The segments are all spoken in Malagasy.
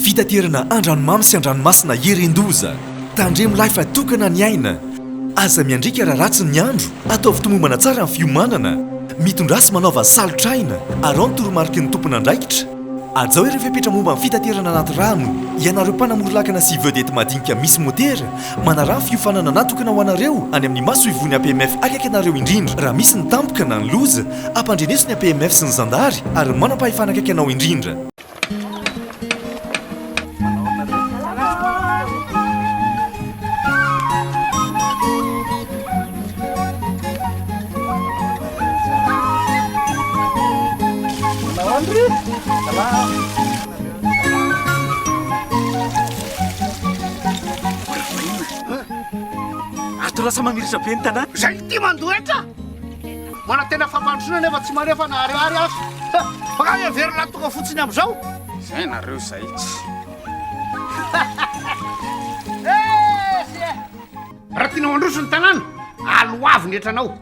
Fitaterana andranomamy sy andranomasina Herendoza. Tandremo lahy fa tokana ny aina. Aza miandrika raha ratsy ny andro. Ataovy tomombana tsara ny fiomanana. Mitondrasy manaova salotraina. Arao ny toromarika ny tompon'andraikitra. Azao ireo fepetra momba ny fitaterana anaty rano. Ianareo mpanamory-lakana sy vedety madinika misy motera. Manarà ny fiofanana natokana ho anareo any amin'ny maso ivony APMF akaiky anareo indrindra. Raha misy ny tampoka na ny loza, ampandreneso ny APMF sy ny zandary ary manam-pahefana akaiky anao indrindra. Ato lasa mamiritra be ny tanàna. Zay ty mandoetra. Mana tena fampandrosoana nefa tsy manefa na ariary azo. Baka everina tonga fotsiny am'izao. Zay nareo zay tsy. Raha tiana mandroso ny tanàna, aloavy ny etranao.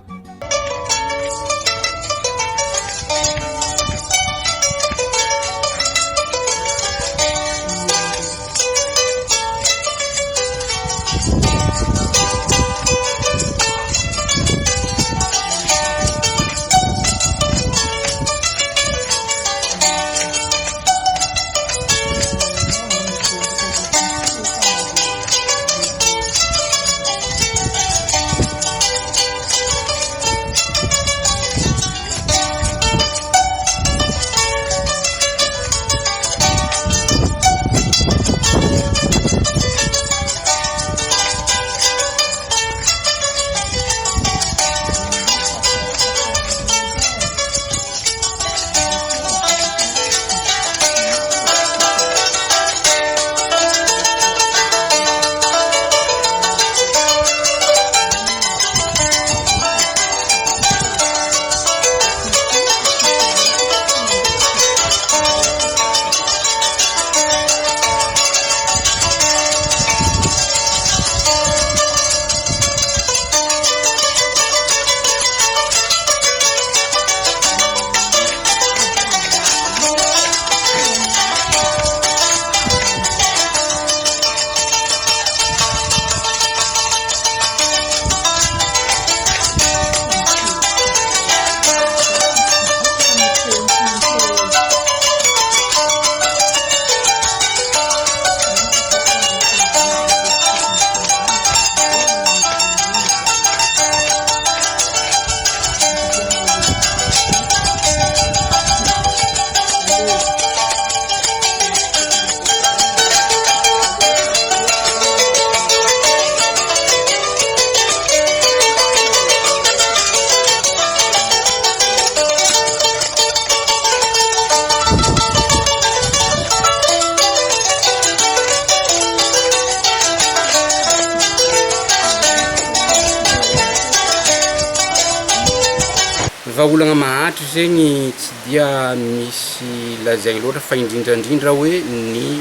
Olana mahatry zegny tsy dia misy lazaigny loatra fa indrindrandrindra hoe ny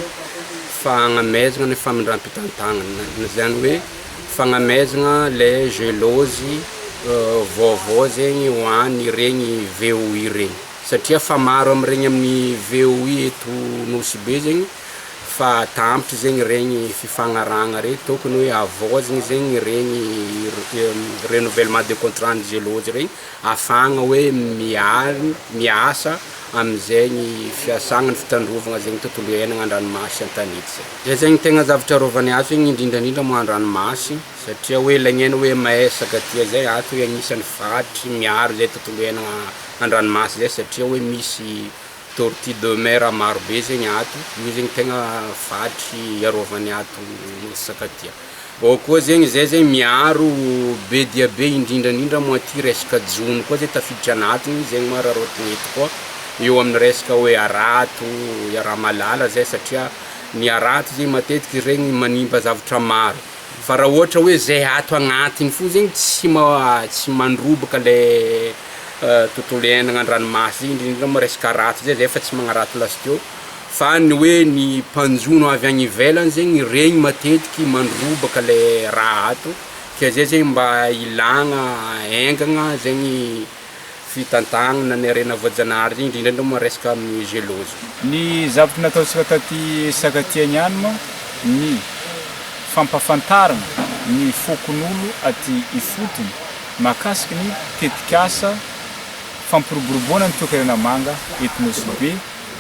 fagnamezagna ny famindram-pitantagnana zany hoe fagnamezagna le gelôzy vaovao zegny ho an'ny regny VOI regny satria fa maro am'iregny amin'ny VOI eto Nosy be zegny fa tampitry zegny regny fifagnaragna regny tokony hoe avozagny zegny regny renouvellement de contrat ny gelôzy regny afagna hoe miasa am'izegny fiasagna ny fitandrovagna zegny tontolo iainagna an-dranomasy an-tanety zay zegny tegna zavatra arovany azy zegny indrindrandrindra mo an-dranomasy satria hoe lagnena hoe maesaka tia zay ato hoe agnisan'ny fahatry miaro zay tontolo iainagna an-dranomasy zay satria hoe misy tortue de mer maro be zegny ato io zegny tegna fahatry arovany ato sakatia ao koa zegny zay zegny miaro be dia be indrindrandrindra mo aty resaka jony koa zay tafiditra anatiny zegny mararotiny eto koa eo amin'ny resaka hoe arato aramalala zay satria ny arato zegny matetiky regny manimba zavatra maro fa raha ohatra hoe zay ato agnatiny fo zegny tsy mandrobaka le tontolo iainagna an-dranomasy indrindra mo resaka arato zay efa tsy magnarato lasteo fa ny hoe ny mpanjono avy agny ivelany zegny regny matetiky mandrobaka le raha ato ke zay zegny mba ilagna aingagna zegny fitantagnana ny arena voajanahary regny indrindra moa resaka amin'ny gelozy. Ny zavatra nataontsika taty Sakatiany ihany moa ny fampafantarana ny fokon'olo aty Ifotony mahakasiky ny tetikasa fampiroboroboana ny toekarena manga eto Nosy Be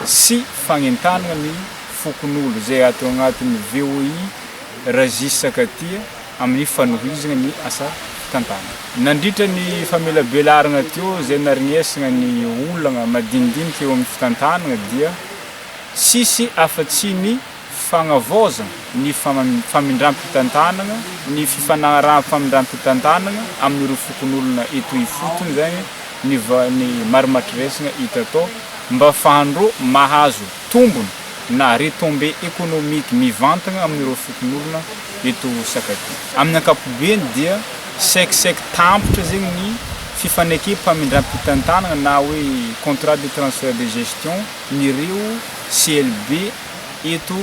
sy fagnentanana ny fokon'olo zay atao agnatin'ny VOI Razis Sakatia amin'ny fanohizana ny asa fitantana. Nandritra ny famelabelarana teo zay narignesana ny olana madinidinika eo amin'ny fitantanana dia sisy afa-tsy ny fagnavozana ny famindram-pitantanana, ny fifanarahana famindram-pitantanana amin'ireo fokon'olona eto Ifotony zany ny marimatresana hita atao mba fahandro mahazo tombony na retombé économique mivantagna amin'ireo fokon'olona eto Sakatia. Amin'ny ankapobeny dia sek tampotra zegny ny fifanekem-pamindram-pitantanana na hoe contrat de transfert de gestion nireo CLB eto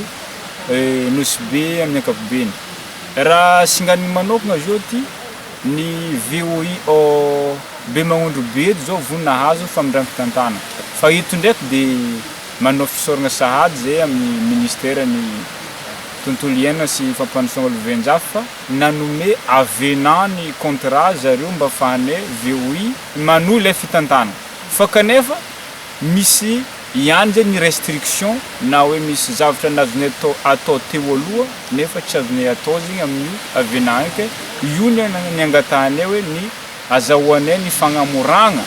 Nosy Be amin'ny ankapobeny. Raha singaniny manokana zao ty ny VOI Bemangondro Be zao vonina hazo famindram-pitantanana. Fa eto ndraiky de manao fisoragna sahady zay amin'ny ministère ny tontolo iainana sy fampandrosoana olo venjafy fa nanome avenant ny contrat zareo mba afahanay VOI manohy ilay fitantana. Fa kanefa misy ihany zay ny restriction na hoe misy zavatra nazonay atao teo aloha nefa tsy azonay atao zegny amin'ny avenant ke io ny angatahanay hoe ny azahoanay ny fagnamoragna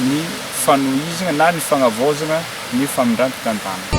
ny fanohizana na ny fagnavozana ny famindram-pitantana.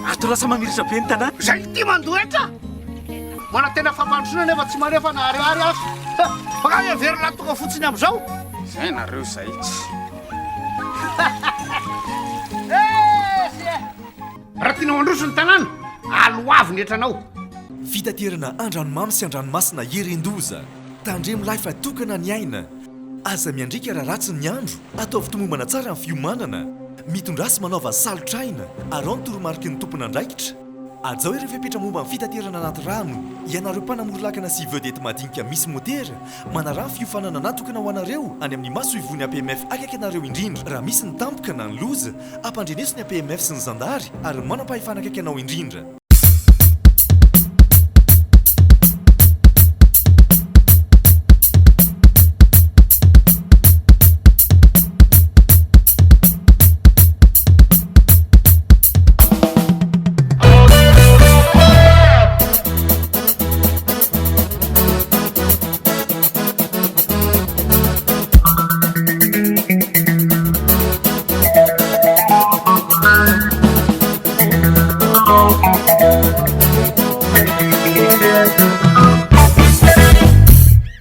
Ato lasa mamiritra be ny tanàna. Zay ty mandoetra. Mana tena fampandrosoana nefa tsy manefa na ariary azo. Baka everina tonga fotsiny am'izao. Zay nareo zay tsy. Raha tianao androso ny tanàna, aloavy ny etranao. Fitaterana andranomamy sy andranomasina Herendoza. Tandremo lahy fa tokana ny aina. Aza miandrika raha ratsy ny andro, ataovy tomombana tsara amin'ny fiomanana. Mitondrasy manaova salotraina, arao ny toromarika ny tompona andraikitra. Azao ireo fepetra momba amin'ny fitaterana anaty rano. Ianareo mpanamory-lakana sy vedety madinika misy motera, manarano fiofanana natokana ho anareo any amin'ny maso ivony APMF akaiky anareo indrindra. Raha misy ny tampoka na ny loza, ampandreneso ny APMF sy ny zandary ary manam-pahefana akaiky anao indrindra.